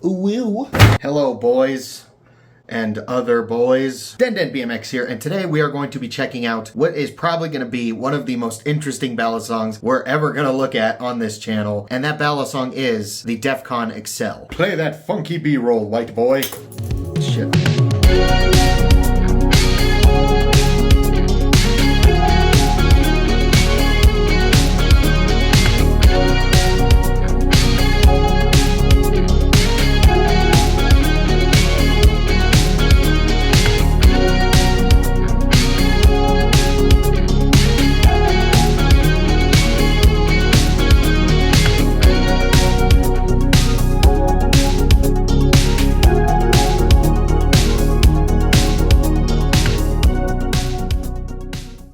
Woo. Hello, boys and other boys. DenDenBMX here, and today we are going to be checking out what is probably going to be one of the most interesting Balisongs we're ever going to look at on this channel, and that Balisong is the Defcon XL. Play that funky B-roll, white boy. Shit.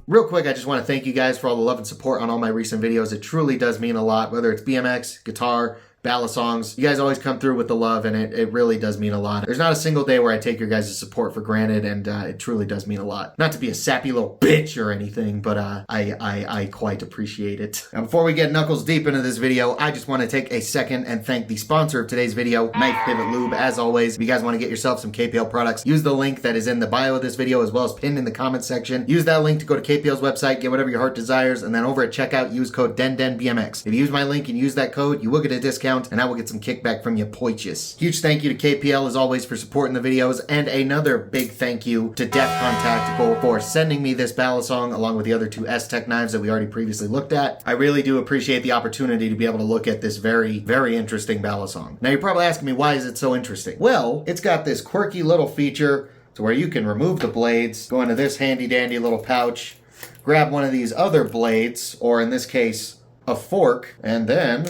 Real quick, I just want to thank you guys for all the love and support on all my recent videos. It truly does mean a lot, whether it's BMX, guitar, Balisongs. You guys always come through with the love, and it really does mean a lot. There's not a single day where I take your guys' support for granted, and it truly does mean a lot. Not to be a sappy little bitch or anything, but I quite appreciate it. Now, before we get knuckles deep into this video, I just want to take a second and thank the sponsor of today's video, Knife Pivot Lube. As always, if you guys want to get yourself some KPL products, use the link that is in the bio of this video as well as pinned in the comment section. Use that link to go to KPL's website, get whatever your heart desires, and then over at checkout, use code DenDenBMX. If you use my link and use that code, you will get a discount, and I will get some kickback from you poiches. Huge thank you to KPL as always for supporting the videos, and another big thank you to Defcon Tactical for sending me this Balisong along with the other two S-Tech knives that we already previously looked at. I really do appreciate the opportunity to be able to look at this very, very interesting Balisong. Now you're probably asking me, why is it so interesting? Well, it's got this quirky little feature to where you can remove the blades, go into this handy dandy little pouch, grab one of these other blades, or in this case, a fork, and then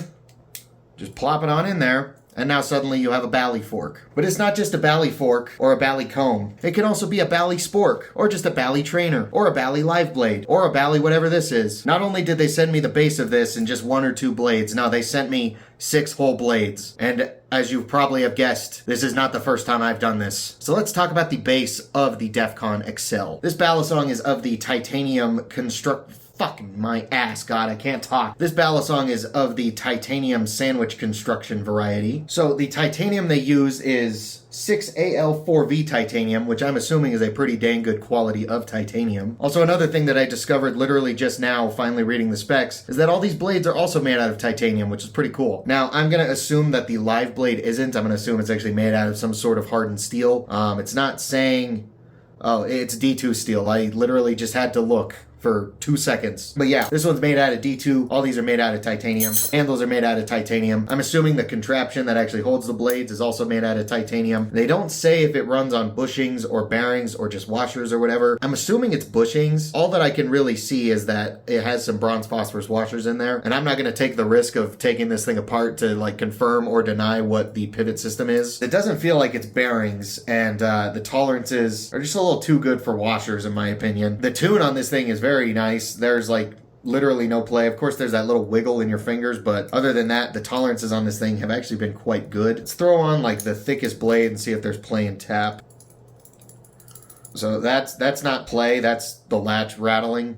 just plop it on in there, and now suddenly you have a bally fork. But it's not just a bally fork or a bally comb. It can also be a bally spork, or just a bally trainer, or a bally live blade, or a bally whatever this is. Not only did they send me the base of this in just 1 or 2 blades, no, they sent me 6 whole blades. And as you probably have guessed, this is not the first time I've done this. So let's talk about the base of the Defcon XL. This Balisong is of the titanium fucking my ass, God, I can't talk. This Balisong is of the titanium sandwich construction variety. So the titanium they use is 6Al4V titanium, which I'm assuming is a pretty dang good quality of titanium. Also, another thing that I discovered literally just now, finally reading the specs, is that all these blades are also made out of titanium, which is pretty cool. Now, I'm gonna assume that the live blade isn't. I'm gonna assume it's actually made out of some sort of hardened steel. It's not saying, oh, it's D2 steel. I literally just had to look for 2 seconds. But yeah, this one's made out of D2. All these are made out of titanium. Handles are made out of titanium. I'm assuming the contraption that actually holds the blades is also made out of titanium. They don't say if it runs on bushings or bearings or just washers or whatever. I'm assuming it's bushings. All that I can really see is that it has some bronze phosphorus washers in there, and I'm not gonna take the risk of taking this thing apart to like confirm or deny what the pivot system is. It doesn't feel like it's bearings, and the tolerances are just a little too good for washers in my opinion. The tune on this thing is very nice. There's like literally no play. Of course, there's that little wiggle in your fingers, but other than that, the tolerances on this thing have actually been quite good. Let's throw on like the thickest blade and see if there's play and tap. So that's not play, that's the latch rattling.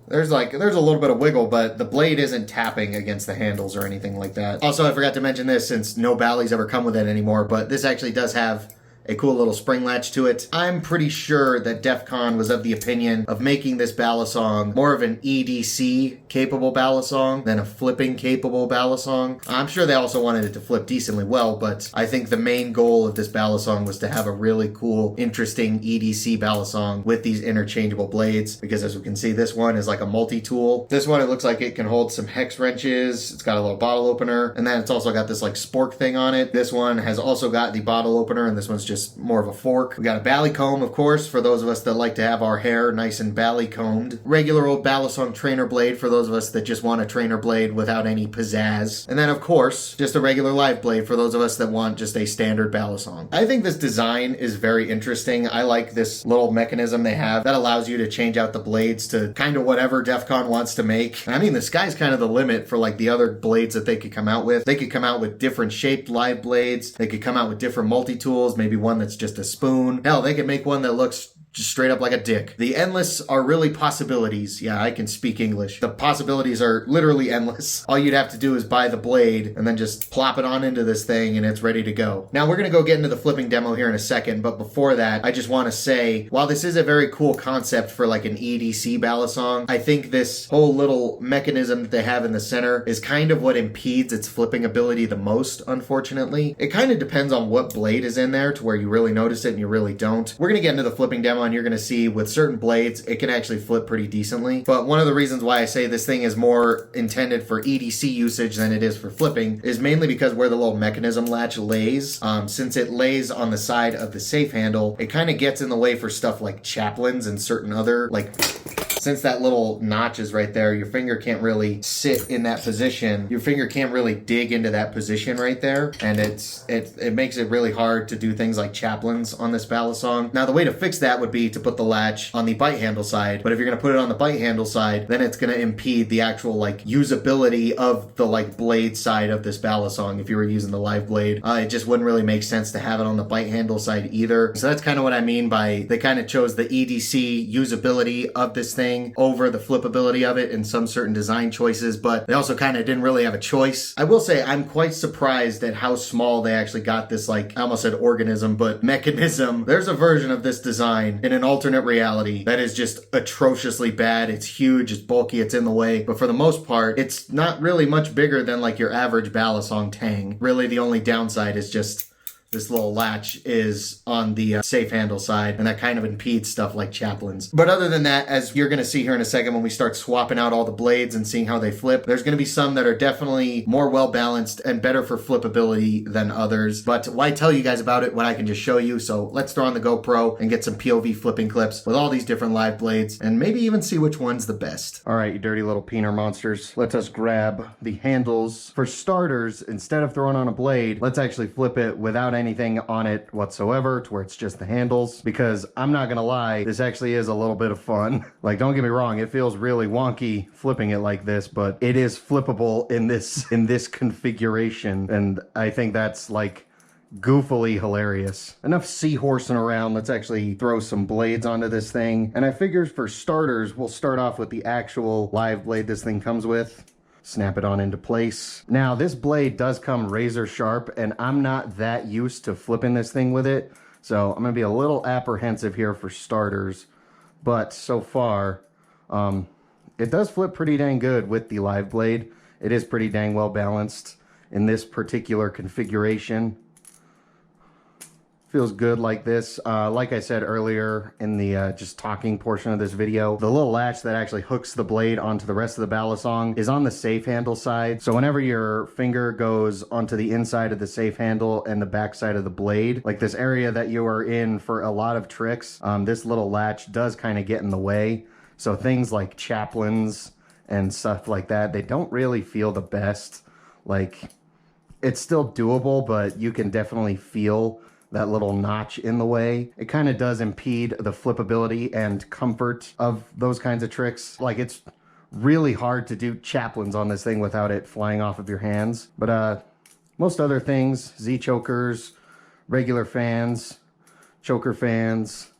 There's a little bit of wiggle, but the blade isn't tapping against the handles or anything like that. Also, I forgot to mention this since no Bally's ever come with it anymore, but this actually does have a cool little spring latch to it. I'm pretty sure that Defcon was of the opinion of making this Balisong more of an EDC capable Balisong than a flipping capable Balisong. I'm sure they also wanted it to flip decently well, but I think the main goal of this Balisong was to have a really cool, interesting EDC Balisong with these interchangeable blades, because as we can see, this one is like a multi-tool. This one, it looks like it can hold some hex wrenches. It's got a little bottle opener, and then it's also got this like spork thing on it. This one has also got the bottle opener, and this one's just more of a fork. We got a bally comb, of course, for those of us that like to have our hair nice and bally combed. Regular old Balisong trainer blade for those of us that just want a trainer blade without any pizzazz. And then, of course, just a regular live blade for those of us that want just a standard Balisong. I think this design is very interesting. I like this little mechanism they have that allows you to change out the blades to kind of whatever Defcon wants to make. I mean, the sky's kind of the limit for like the other blades that they could come out with. They could come out with different shaped live blades. They could come out with different multi-tools, maybe one that's just a spoon. Hell, they could make one that looks just straight up like a dick. The endless are really possibilities. Yeah, I can speak English. The possibilities are literally endless. All you'd have to do is buy the blade and then just plop it on into this thing and it's ready to go. Now we're gonna go get into the flipping demo here in a second, but before that, I just wanna say, while this is a very cool concept for like an EDC Balisong, I think this whole little mechanism that they have in the center is kind of what impedes its flipping ability the most, unfortunately. It kind of depends on what blade is in there to where you really notice it and you really don't. We're gonna get into the flipping demo and you're gonna see with certain blades, it can actually flip pretty decently. But one of the reasons why I say this thing is more intended for EDC usage than it is for flipping is mainly because where the little mechanism latch lays, since it lays on the side of the safe handle, it kind of gets in the way for stuff like chaplains and certain other, like, since that little notch is right there, your finger can't really sit in that position. Your finger can't really dig into that position right there. And it makes it really hard to do things like chaplains on this Balisong. Now, the way to fix that would be to put the latch on the bite handle side. But if you're gonna put it on the bite handle side, then it's gonna impede the actual like usability of the like blade side of this Balisong. If you were using the live blade, it just wouldn't really make sense to have it on the bite handle side either. So that's kind of what I mean by they kind of chose the EDC usability of this thing over the flippability of it in some certain design choices, but they also kind of didn't really have a choice. I will say I'm quite surprised at how small they actually got this, like, I almost said organism, but mechanism. There's a version of this design in an alternate reality that is just atrociously bad. It's huge, it's bulky, it's in the way, but for the most part, it's not really much bigger than like your average Balisong Tang. Really, the only downside is just this little latch is on the safe handle side, and that kind of impedes stuff like chaplains. But other than that, as you're gonna see here in a second when we start swapping out all the blades and seeing how they flip, there's gonna be some that are definitely more well-balanced and better for flippability than others. But why tell you guys about it when I can just show you? So let's throw on the GoPro and get some POV flipping clips with all these different live blades and maybe even see which one's the best. All right, you dirty little peener monsters. Let us grab the handles. For starters, instead of throwing on a blade, let's actually flip it without anything on it whatsoever, to where it's just the handles, because I'm not gonna lie, this actually is a little bit of fun. Like, don't get me wrong, it feels really wonky flipping it like this, but it is flippable in this configuration, and I think that's like goofily hilarious. Enough seahorsing around, let's actually throw some blades onto this thing. And I figure for starters, we'll start off with the actual live blade this thing comes with. Snap it on into place. Now, this blade does come razor sharp, and I'm not that used to flipping this thing with it, so I'm gonna be a little apprehensive here for starters. But so far, it does flip pretty dang good with the live blade. It is pretty dang well balanced in this particular configuration. Feels good like this. Like I said earlier in the just talking portion of this video, the little latch that actually hooks the blade onto the rest of the Balisong is on the safe handle side. So whenever your finger goes onto the inside of the safe handle and the back side of the blade, like this area that you are in for a lot of tricks, this little latch does kind of get in the way. So things like chaplains and stuff like that, they don't really feel the best. Like, it's still doable, but you can definitely feel that little notch in the way. It kind of does impede the flippability and comfort of those kinds of tricks. Like, it's really hard to do chaplains on this thing without it flying off of your hands. But most other things, Z-chokers, regular fans, choker fans,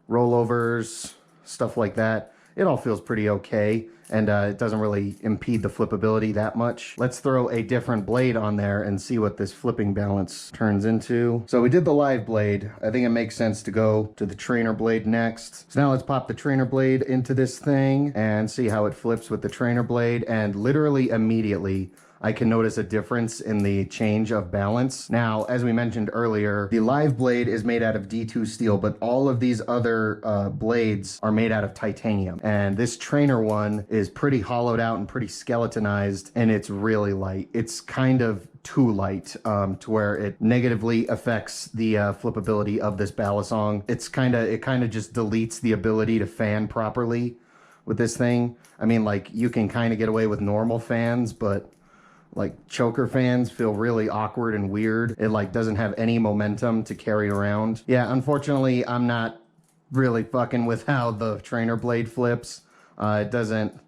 rollovers, stuff like that, it all feels pretty okay. And it doesn't really impede the flippability that much. Let's throw a different blade on there and see what this flipping balance turns into. So we did the live blade. I think it makes sense to go to the trainer blade next. So now let's pop the trainer blade into this thing and see how it flips with the trainer blade. And literally immediately, I can notice a difference in the change of balance. Now, as we mentioned earlier, the live blade is made out of D2 steel, but all of these other blades are made out of titanium. And this trainer one is pretty hollowed out and pretty skeletonized, and it's really light. It's kind of too light to where it negatively affects the flippability of this Balisong. It kind of just deletes the ability to fan properly with this thing. I mean, like, you can kind of get away with normal fans, but like, choker fans feel really awkward and weird. It like doesn't have any momentum to carry around. Yeah, unfortunately, I'm not really fucking with how the trainer blade flips. It doesn't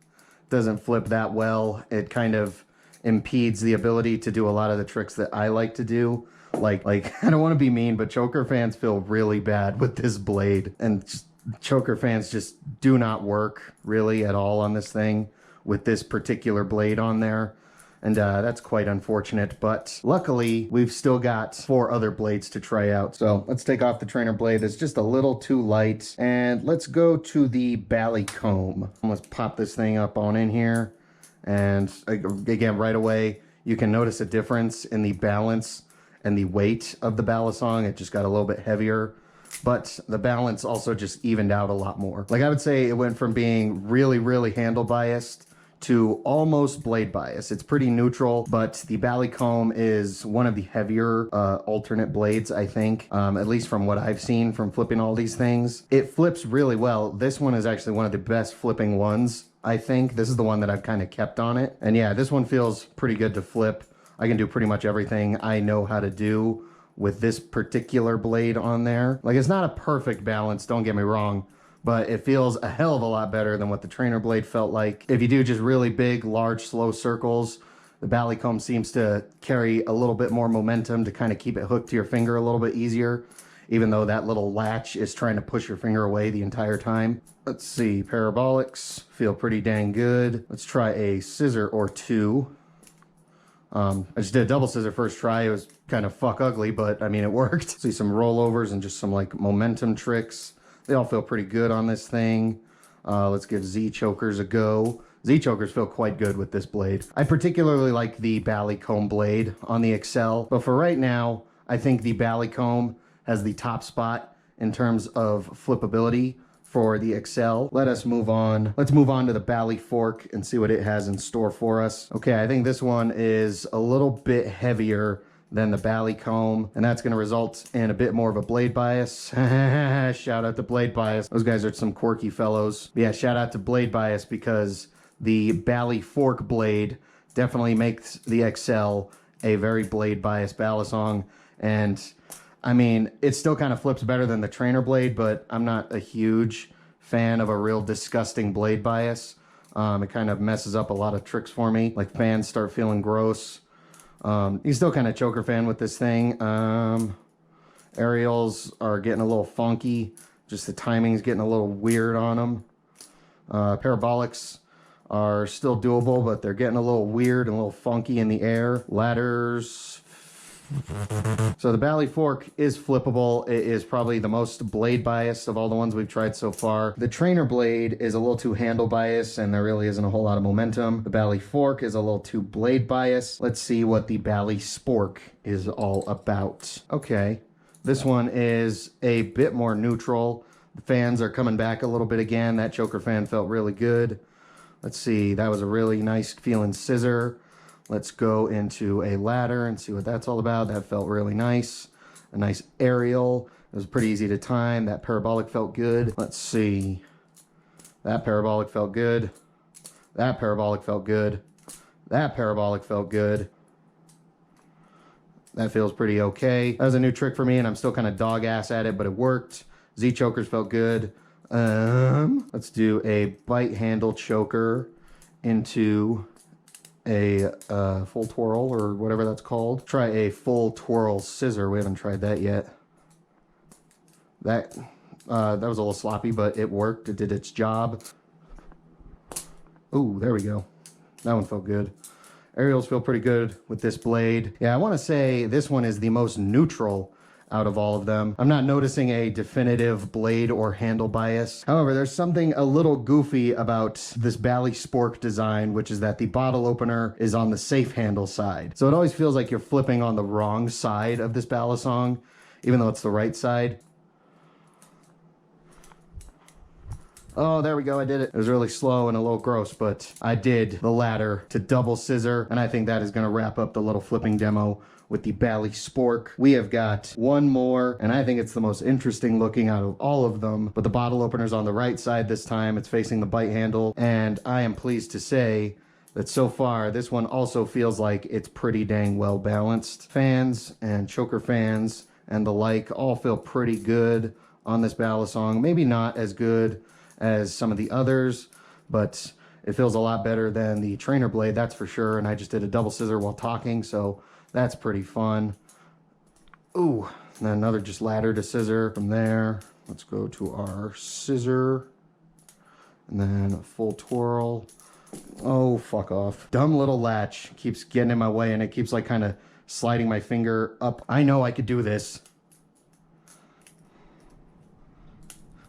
flip that well. It kind of impedes the ability to do a lot of the tricks that I like to do. Like I don't want to be mean, but choker fans feel really bad with this blade. And just choker fans just do not work really at all on this thing with this particular blade on there. And that's quite unfortunate, but luckily we've still got 4 other blades to try out. So let's take off the trainer blade. It's just a little too light. And let's go to the Balisong. Let's pop this thing up on in here. And again, right away, you can notice a difference in the balance and the weight of the Balisong. It just got a little bit heavier, but the balance also just evened out a lot more. Like I would say it went from being really, really handle biased to almost blade bias. It's pretty neutral, but the Balisong is one of the heavier alternate blades, I think, at least from what I've seen from flipping all these things. It flips really well. This one is actually one of the best flipping ones, I think. This is the one that I've kind of kept on it. And yeah, this one feels pretty good to flip. I can do pretty much everything I know how to do with this particular blade on there. Like, it's not a perfect balance, don't get me wrong, but it feels a hell of a lot better than what the trainer blade felt like. If you do just really big, large, slow circles, the Balisong seems to carry a little bit more momentum to kind of keep it hooked to your finger a little bit easier, even though that little latch is trying to push your finger away the entire time. Let's see, parabolics feel pretty dang good. Let's try a scissor or two. I just did a double scissor first try. It was kind of fuck ugly, but I mean, it worked. See some rollovers and just some like momentum tricks. They all feel pretty good on this thing. Let's give Z chokers a go. Z chokers feel quite good with this blade. I particularly like the Balisong blade on the XL, but for right now, I think the Balisong has the top spot in terms of flippability for the XL. Let us move on. Let's move on to the Bali fork and see what it has in store for us. Okay, I think this one is a little bit heavier than the Balisong, and that's going to result in a bit more of a blade bias. Shout out to blade bias. Those guys are some quirky fellows. But yeah, shout out to blade bias, because the Bali fork blade definitely makes the XL a very blade bias Balisong. And I mean, it still kind of flips better than the trainer blade, but I'm not a huge fan of a real disgusting blade bias. It kind of messes up a lot of tricks for me. Like, fans start feeling gross. You still kind of choker fan with this thing. Aerials are getting a little funky. Just the timing's getting a little weird on them. Parabolics are still doable, but they're getting a little weird and a little funky in the air. Ladders. So the Bali fork is flippable. It is probably the most blade biased of all the ones we've tried so far. The trainer blade is a little too handle biased, and there really isn't a whole lot of momentum. The Bali fork is a little too blade biased. Let's see what the Bali spork is all about. Okay, this one is a bit more neutral. The fans are coming back a little bit again. That choker fan felt really good. Let's see, that was a really nice feeling scissor. Let's go into a ladder and see what that's all about. That felt really nice. A nice aerial. It was pretty easy to time. That parabolic felt good. Let's see. That parabolic felt good. That parabolic felt good. That parabolic felt good. That feels pretty okay. That was a new trick for me, and I'm still kind of dog ass at it, but it worked. Z chokers felt good. Let's do a bite handle choker into a full twirl, or whatever that's called. Try a full twirl scissor. We haven't tried that yet. That was a little sloppy, but it worked. It did its job. Ooh, there we go. That one felt good. Aerials feel pretty good with this blade. Yeah, I want to say this one is the most neutral out of all of them. I'm not noticing a definitive blade or handle bias. However, there's something a little goofy about this Bali spork design, which is that the bottle opener is on the safe handle side. So it always feels like you're flipping on the wrong side of this Balisong, even though it's the right side. Oh, there we go, I did it. It was really slow and a little gross, but I did the ladder to double scissor, and I think that is gonna wrap up the little flipping demo with the Bali spork. We have got one more, and I think it's the most interesting looking out of all of them, but the bottle opener's on the right side this time. It's facing the bite handle, and I am pleased to say that so far, this one also feels like it's pretty dang well balanced. Fans and choker fans and the like all feel pretty good on this Balisong. Maybe not as good as some of the others, but it feels a lot better than the trainer blade, that's for sure. And I just did a double scissor while talking, so that's pretty fun. Ooh, and then another just ladder to scissor from there. Let's go to our scissor. And then a full twirl. Oh, fuck off. Dumb little latch keeps getting in my way, and it keeps like kind of sliding my finger up. I know I could do this.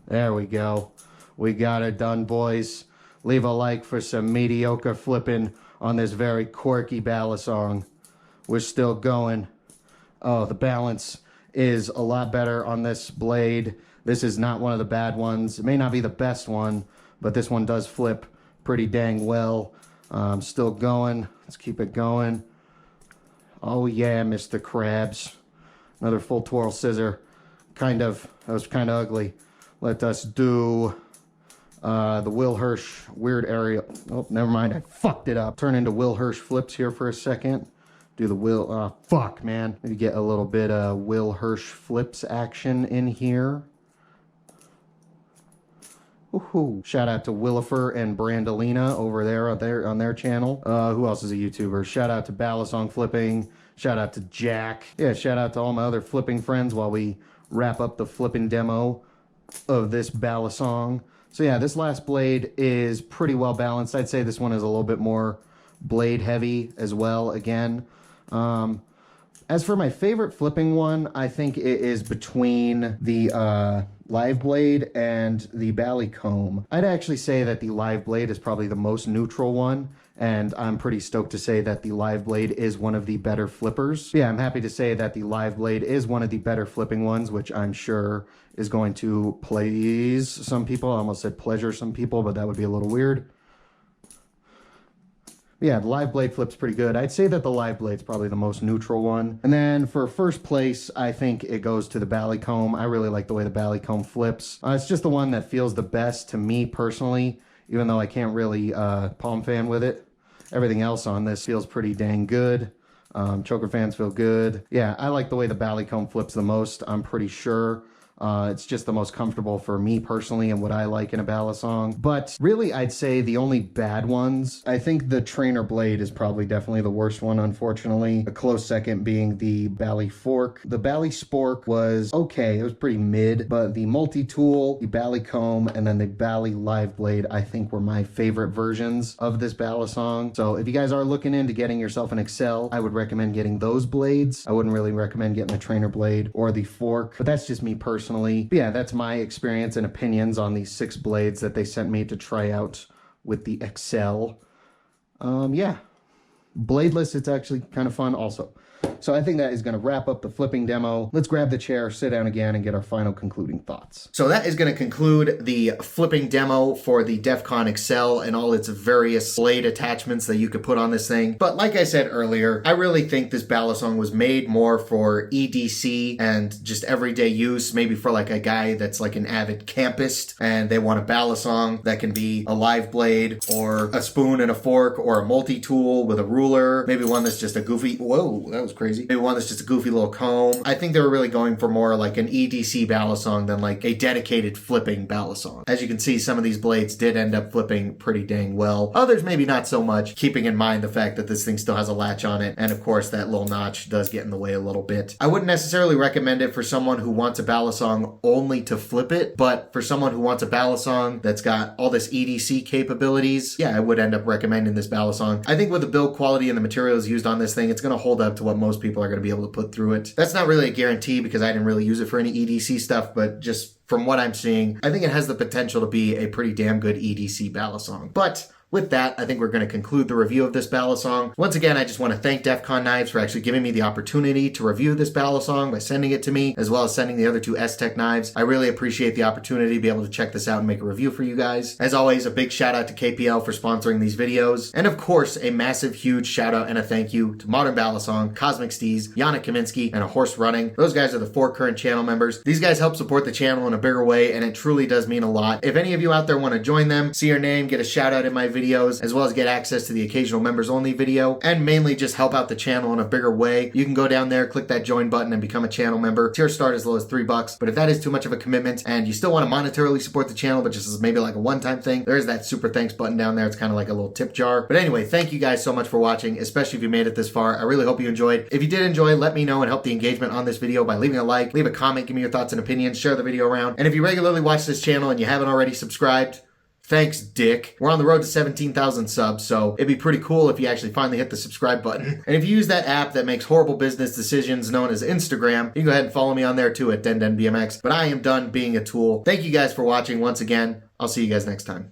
There we go. We got it done, boys. Leave a like for some mediocre flipping on this very quirky Balisong. We're still going. Oh, the balance is a lot better on this blade. This is not one of the bad ones. It may not be the best one, but this one does flip pretty dang well. Still going. Let's keep it going. Oh yeah, Mr. Krabs. Another full twirl scissor. That was kind of ugly. Let us do the Will Hirsch weird area. Oh, never mind. I fucked it up. Turn into Will Hirsch flips here for a second. Do the Will, fuck, man. Maybe get a little bit of Will Hirsch flips action in here. Woohoo. Shout out to Willifer and Brandolina over there on their channel. Who else is a YouTuber? Shout out to Balisong Flipping. Shout out to Jack. Yeah, shout out to all my other flipping friends while we wrap up the flipping demo of this Balisong. So yeah, this last blade is pretty well balanced. I'd say this one is a little bit more blade heavy as well again. As for my favorite flipping one, I think it is between the live blade and the Balisong. I'd actually say that the live blade is probably the most neutral one, and I'm pretty stoked to say that the live blade is one of the better flippers. Yeah, I'm happy to say that the live blade is one of the better flipping ones, which I'm sure is going to please some people. I almost said pleasure some people, but that would be a little weird. Yeah, the live blade flips pretty good. I'd say that the live blade's probably the most neutral one. And then for first place, I think it goes to the Balisong. I really like the way the Balisong flips. It's just the one that feels the best to me personally, even though I can't really palm fan with it. Everything else on this feels pretty dang good. Choker fans feel good. Yeah, I like the way the Balisong flips the most, I'm pretty sure. It's just the most comfortable for me personally and what I like in a Balisong. But really, I'd say the only bad ones, I think the trainer blade is probably definitely the worst one, unfortunately. A close second being the Balifork. The Balispork was okay, it was pretty mid, but the multi-tool, the Balisong, and then the Bali live blade, I think were my favorite versions of this Balisong. So if you guys are looking into getting yourself an XL, I would recommend getting those blades. I wouldn't really recommend getting the trainer blade or the fork, but that's just me personally. But yeah, that's my experience and opinions on these 6 blades that they sent me to try out with the XL. Yeah, bladeless, it's actually kind of fun also. So I think that is going to wrap up the flipping demo. Let's grab the chair, sit down again, and get our final concluding thoughts. So that is going to conclude the flipping demo for the Defcon XL and all its various blade attachments that you could put on this thing. But like I said earlier, I really think this Balisong was made more for EDC and just everyday use, maybe for like a guy that's like an avid campist and they want a Balisong that can be a live blade or a spoon and a fork or a multi-tool with a ruler, maybe one that's just a goofy, whoa, that was crazy. Maybe one that's just a goofy little comb. I think they were really going for more like an EDC Balisong than like a dedicated flipping Balisong. As you can see, some of these blades did end up flipping pretty dang well. Others maybe not so much, keeping in mind the fact that this thing still has a latch on it. And of course, that little notch does get in the way a little bit. I wouldn't necessarily recommend it for someone who wants a Balisong only to flip it, but for someone who wants a Balisong that's got all this EDC capabilities, yeah, I would end up recommending this Balisong. I think with the build quality and the materials used on this thing, it's going to hold up to what most people are going to be able to put through it. That's not really a guarantee because I didn't really use it for any EDC stuff, but just from what I'm seeing, I think it has the potential to be a pretty damn good EDC Balisong. But with that, I think we're going to conclude the review of this Balisong. Once again, I just want to thank Defcon Knives for actually giving me the opportunity to review this Balisong by sending it to me, as well as sending the other 2 S-Tech knives. I really appreciate the opportunity to be able to check this out and make a review for you guys. As always, a big shout out to KPL for sponsoring these videos. And of course, a massive, huge shout out and a thank you to Modern Balisong, Cosmic Steez, Yana Kaminsky, and A Horse Running. Those guys are the 4 current channel members. These guys help support the channel in a bigger way, and it truly does mean a lot. If any of you out there want to join them, see your name, get a shout out in my videos, as well as get access to the occasional members only video, and mainly just help out the channel in a bigger way, you can go down there, click that join button, and become a channel member. Tiers start as low as $3, but if that is too much of a commitment and you still want to monetarily support the channel, but just as maybe like a one-time thing, there's that super thanks button down there. It's kind of like a little tip jar. But anyway, thank you guys so much for watching, especially if you made it this far. I really hope you enjoyed. If you did enjoy, let me know and help the engagement on this video by leaving a like, leave a comment, give me your thoughts and opinions, share the video around. And if you regularly watch this channel and you haven't already subscribed, thanks, Dick. We're on the road to 17,000 subs, so it'd be pretty cool if you actually finally hit the subscribe button. And if you use that app that makes horrible business decisions known as Instagram, you can go ahead and follow me on there too at DenDenBMX. But I am done being a tool. Thank you guys for watching once again. I'll see you guys next time.